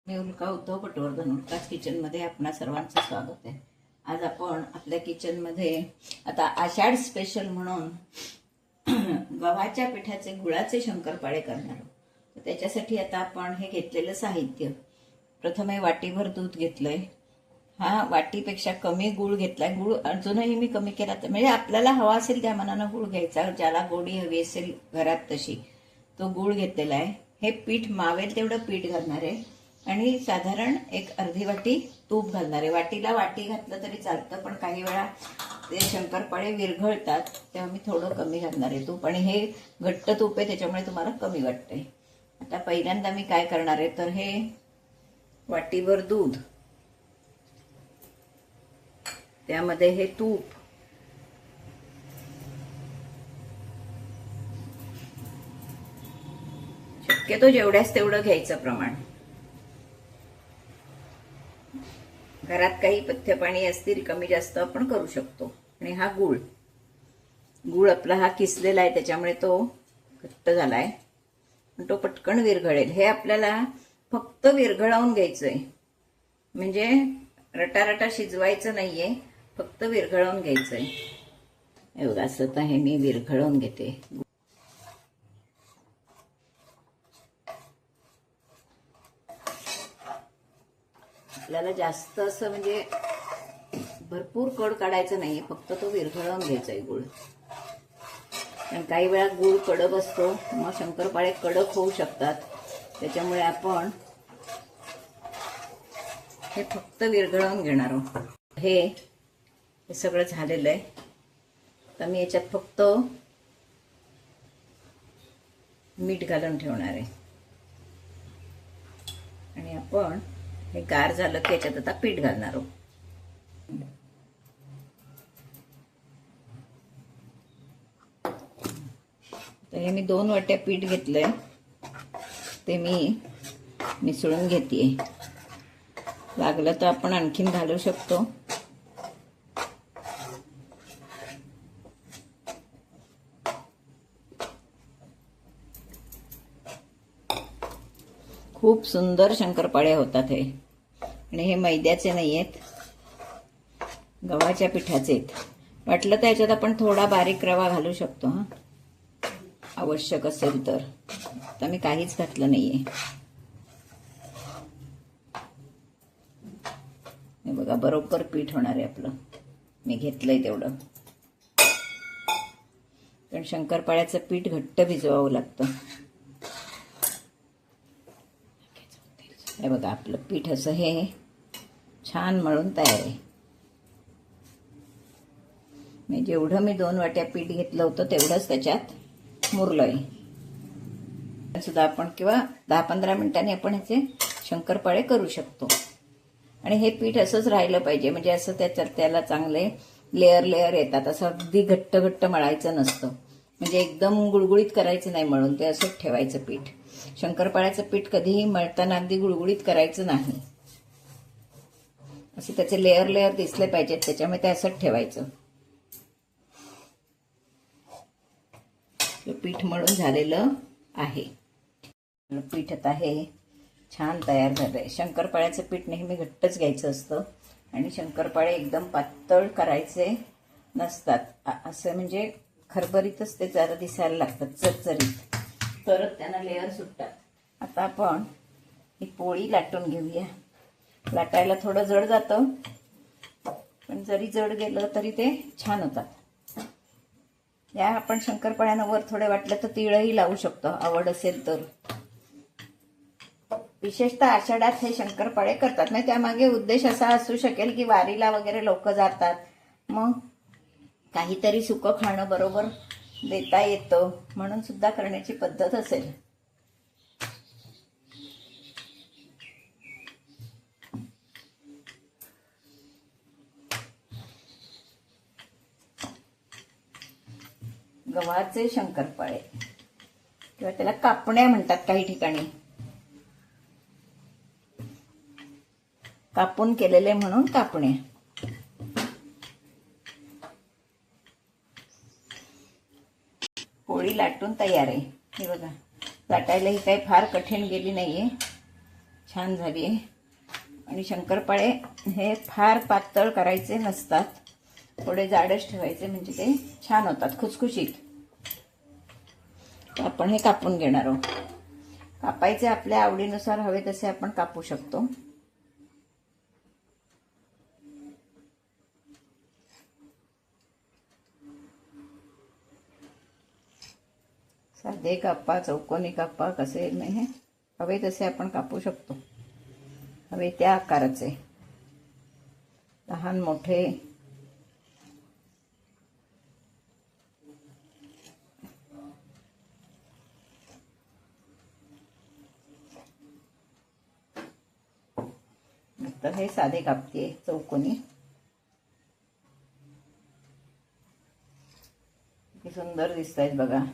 मी उल्का उद्धव पटवर्धन उल्काच किचनमध्ये आपणा सर्वांचं स्वागत आहे। आज आपण आपल्या किचनमध्ये आता आषाढ स्पेशल म्हणून गव्हाच्या पिठाचे गुळाचे शंकरपाळे करणार आहोत। तर त्याच्यासाठी आता आपण हे घेतलेलं साहित्य, प्रथमे वाटीभर दूध घेतलंय। हा वाटीपेक्षा कमी गूळ घेतलाय। गूळ अजूनही मी कमी केला तर म्हणजे आपल्याला हवा असेल त्या मानानं गूळ घ्यायचा, ज्याला गोडी हवी असेल घरात तशी तो गूळ घेतलेला आहे। हे पीठ मावेल तेवढं पीठ घालणार आहे आणि साधारण एक अर्धी वाटी तूप घालणार आहे। वाटीला वाटी घातलं तरी चालतं, पण काही वेळा ते शंकरपाळे विरघळतात तेव्हा मी थोडं कमी घालणार आहे तूप, आणि हे घट्ट तूप आहे त्याच्यामुळे तुम्हाला कमी वाटतंय। आता पहिल्यांदा मी काय करणार आहे तर हे वाटीभर दूध, त्यामध्ये हे तूप, शक्यतो जेवढ्याच तेवढं घ्यायचं प्रमाण। घरात काही पथ्यपाणी असतील कमी जास्त आपण करू शकतो। आणि हा गूळ, गूळ आपला हा किसलेला आहे त्याच्यामुळे तो घट्ट झालाय, पण तो पटकन विरघळेल। हे आपल्याला फक्त विरघळवून घ्यायचंय, म्हणजे रटारटा शिजवायचं नाहीये, फक्त विरघळवून घ्यायचंय। हे बघा असं तर हे मी विरघळवून घेते। आपल्याला जास्त असं म्हणजे भरपूर कड काढायचं नाहीये, फक्त तो विरघळवून घ्यायचा आहे गुळ। कारण काही वेळा गुळ कडक असतो, मग शंकरपाळे कडक होऊ शकतात, त्याच्यामुळे आपण हे फक्त विरघळवून घेणार आहोत। हे सगळं झालेलं आहे। तर मी याच्यात फक्त मीठ घालून ठेवणार आहे आणि आपण हे गार झालं की याच्यात आता पीठ घालणार आहोत। तर हे मी 2 वाट्या पीठ घेतलंय, ते मी मिसळून घेतेय। लागलं तर आपण आणखीन घालू शकतो। खूप सुंदर शंकरपाळे होतात हे, आणि हे मैद्याचे नाही आहेत, गव्हाच्या पिठाचे आहेत। वाटलं तर याच्यात आपण थोडा बारीक रवा घालू शकतो, हा आवश्यक असेल तर। आता मी काहीच घातलं नाहीये। हे बघा बरोबर पीठ होणार आहे आपलं, मी घेतलंय तेवढं। कारण शंकरपाळ्याचं पीठ घट्ट भिजवावं लागतं। हे बघा आपलं पीठ असं हे छान मळून तयार आहे। मी जेवढं मी 2 वाट्या पीठ घेतलं होतं तेवढंच त्याच्यात मुरलंय सुद्धा आपण, किंवा 10-15 मिनिटांनी आपण ह्याचे शंकरपाळे करू शकतो। आणि हे पीठ असंच राहिलं पाहिजे, म्हणजे असं त्याला चांगले लेअर लेअर येतात। असं अगदी घट्ट घट्ट मळायचं नसतं, म्हणजे एकदम गुळगुळीत करायचं नाही मळून, ते असंच ठेवायचं पीठ। शंकरपाळ्याचं पीठ कधीही मळताना अगदी गुळगुळीत करायचं नाही, असे त्याचे लेअर लेअर दिसले पाहिजेत, त्याच्यामुळे ते असंच ठेवायचं। पीठ मळून झालेलं आहे। पीठ आता हे छान तयार झालंय। शंकरपाळ्याचं पीठ नेहमी घट्टच घ्यायचं असतं, आणि शंकरपाळे एकदम पातळ करायचे नसतात, असं म्हणजे खरबरीतच ते जरा दिसायला लागतात, चरचरीत, तरच त्यांना लेअर सुटतात। आता आपण ही पोळी लाटून घेऊया। लाटायला थोडं जड जातं, पण जरी जड गेलं तरी ते छान होतात। या आपण शंकरपाळ्यांवर थोडे वाटलं तर तिळही लावू शकतो, आवड असेल तर। विशेषतः आषाढात हे शंकरपाळे करतात, म्हणजे त्यामागे उद्देश असा असू शकेल की वारीला वगैरे लोक जातात, मग काहीतरी सुकं खाणं बरोबर देता येतं म्हणून सुद्धा करण्याची पद्धत असेल। गव्हाचे शंकरपाळे, किंवा त्याला कापण्या म्हणतात काही ठिकाणी, कापून केलेले म्हणून कापण्या। पोळी लाटून तयार आहे। हे बघा, लाटायला ही काही फार कठीण गेली नाहीये, छान झाली आहे. आणि शंकरपाळे हे फार पातळ करायचे नसतात, थोडे जाडच ठेवायचे म्हणजे ते छान होतात, खुसखुशीत. आपण हे कापून घेणार आहोत. कापायचे आपल्या आवडीनुसार, हवे तसे आपण कापू शकतो. साधे कापा, चौकोनी कापा, कसे नाही हवे तसे आपण कापू शकतो. हवे त्या आकाराचे, लहान मोठे. तर हे साधे कापते चौकोनी. किती सुंदर दिसत आहेत बघा.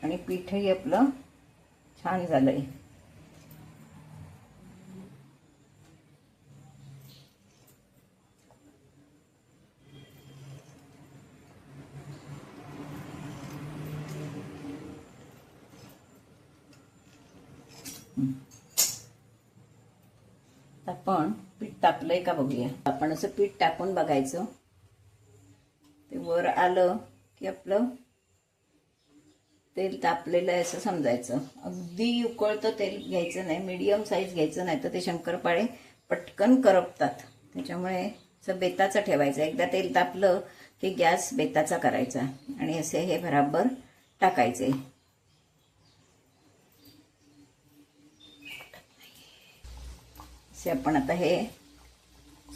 आणि पीठही आपलं छान झालंय. आपण पीठ तापलंय का बघूया. आपण असं पीठ टाकून बघायचं. ते वर आलं की आपलं तेल तापलेलं आहे असं समजायचं. अगदी उकळतं तेल घ्यायचं नाही, मीडियम साईज घ्यायचं, नाही तर ते शंकरपाळे पटकन करपतात. त्याच्यामुळे असं बेताचं ठेवायचं. एकदा तेल तापलं की गॅस बेताचा करायचा आणि असे हे बराबर टाकायचे. असे आपण आता हे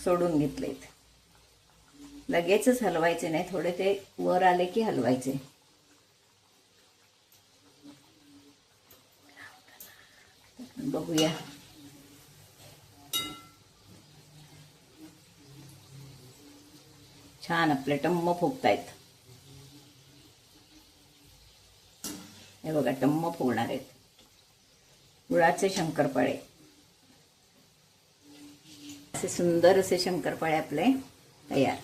सोडून घेतलेत. लगेचच हलवायचे नाही, थोडे ते वर आले की हलवायचे. बघूया. छान आपले टम्म फुगतायत. हे बघा, टम्म फुगणार आहेत गुळाचे शंकरपाळे. असे सुंदर असे शंकरपाळे आपले तयार.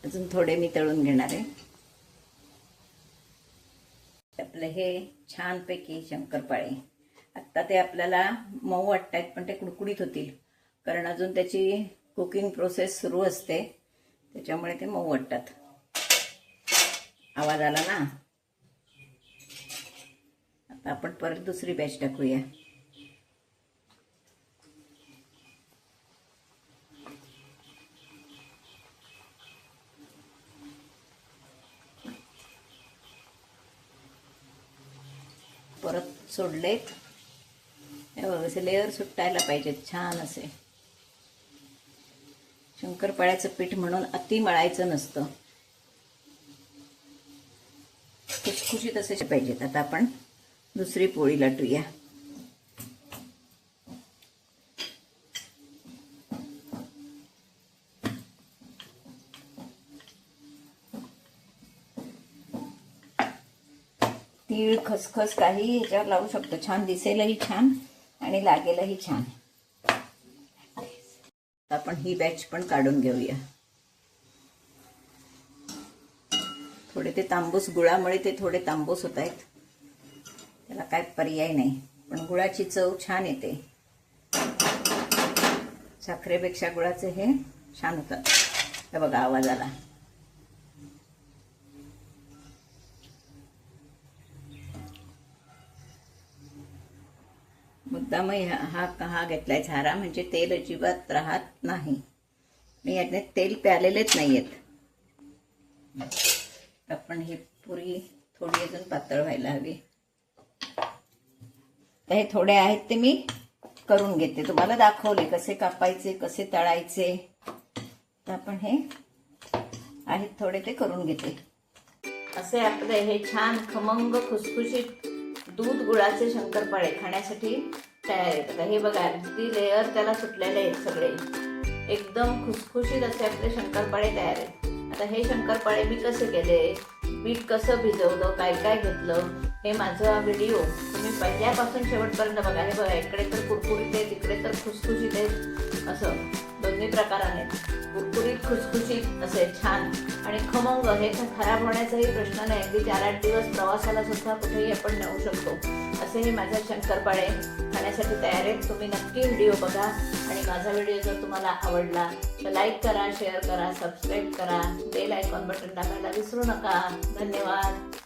अजून थोडे मी तळून घेणार आहे. आपले हे छानपैकी शंकरपाळे. आत्ता ते आपल्याला मऊ वाटतायत, पण ते कुडकुडीत होतील, कारण अजून त्याची कुकिंग प्रोसेस सुरू असते, त्याच्यामुळे ते मऊ वाटतात. आवाज आला ना. आता आपण परत दुसरी बॅच टाकूया. परत सोडलेत. हे बघा, असे लेअर सुटायला पाहिजेत छान असे. शंकरपाळ्याचं पीठ म्हणून अति मळायचं नसतं, खुशखुशीत असे पाहिजेत. आता आपण दुसरी पोळी लाटूया. तीळ, खसखस काही ह्याच्यावर लावू शकतो. छान दिसेलही छान आणि लागेलही छान. आपण ही बॅच पण काढून घेऊया. थोडे ते तांबूस, गुळामुळे ते थोडे तांबूस होत आहेत, त्याला काय पर्याय नाही, पण गुळाची चव छान येते. साखरेपेक्षा गुळाचे हे छान होतात. हे बघा, आवाज आला. मुद्दाम हा घेतलाय झारा, म्हणजे तेल अजिबात राहत नाही. मी यातले तेल प्यालेलेच नाहीयेत. आपण ही पुरी थोडी अजून पातळ व्हायला हवी. तर हे थोडे आहेत ते मी करून घेते. तुम्हाला दाखवले कसे कापायचे, कसे तळायचे. तर आपण हे आहेत थोडे ते करून घेते. असे आपले हे छान खमंग खुसखुशीत दूध गुळाचे शंकरपाळे खाण्यासाठी तयार आहेत. हे बघा, ती लेअर त्याला सुटलेले आहेत सगळे. एकदम खुसखुशीत असे आपले शंकरपाळे तयार आहेत. आता हे शंकरपाळे मी कसे केले, पीठ कसं भिजवलं, काय काय घेतलं, हे माझा व्हिडिओ तुम्ही पहिल्यापासून शेवटपर्यंत बघा. हे बघा, इकडे तर कुरकुरीत आहे, तिकडे तर खुसखुशीत आहे, असं दोन्ही दोन्ही प्रकार आहेत. कुरकुरीत खुसखुशीत असे छान आणि खमंग, हे खराब होण्याचाही प्रश्न नाही. अगदी 4-8 दिवस प्रवासाला सुद्धा कुठेही आपण नेऊ शकतो असे हे माझे शंकरपाळे खाण्यासाठी तयार आहेत. तुम्ही नक्की व्हिडिओ बघा आणि माझा व्हिडिओ जर तुम्हाला आवडला तर लाईक करा, शेअर करा, सबस्क्राईब करा, बेल आयकॉन बटन टाकायला विसरू नका. धन्यवाद.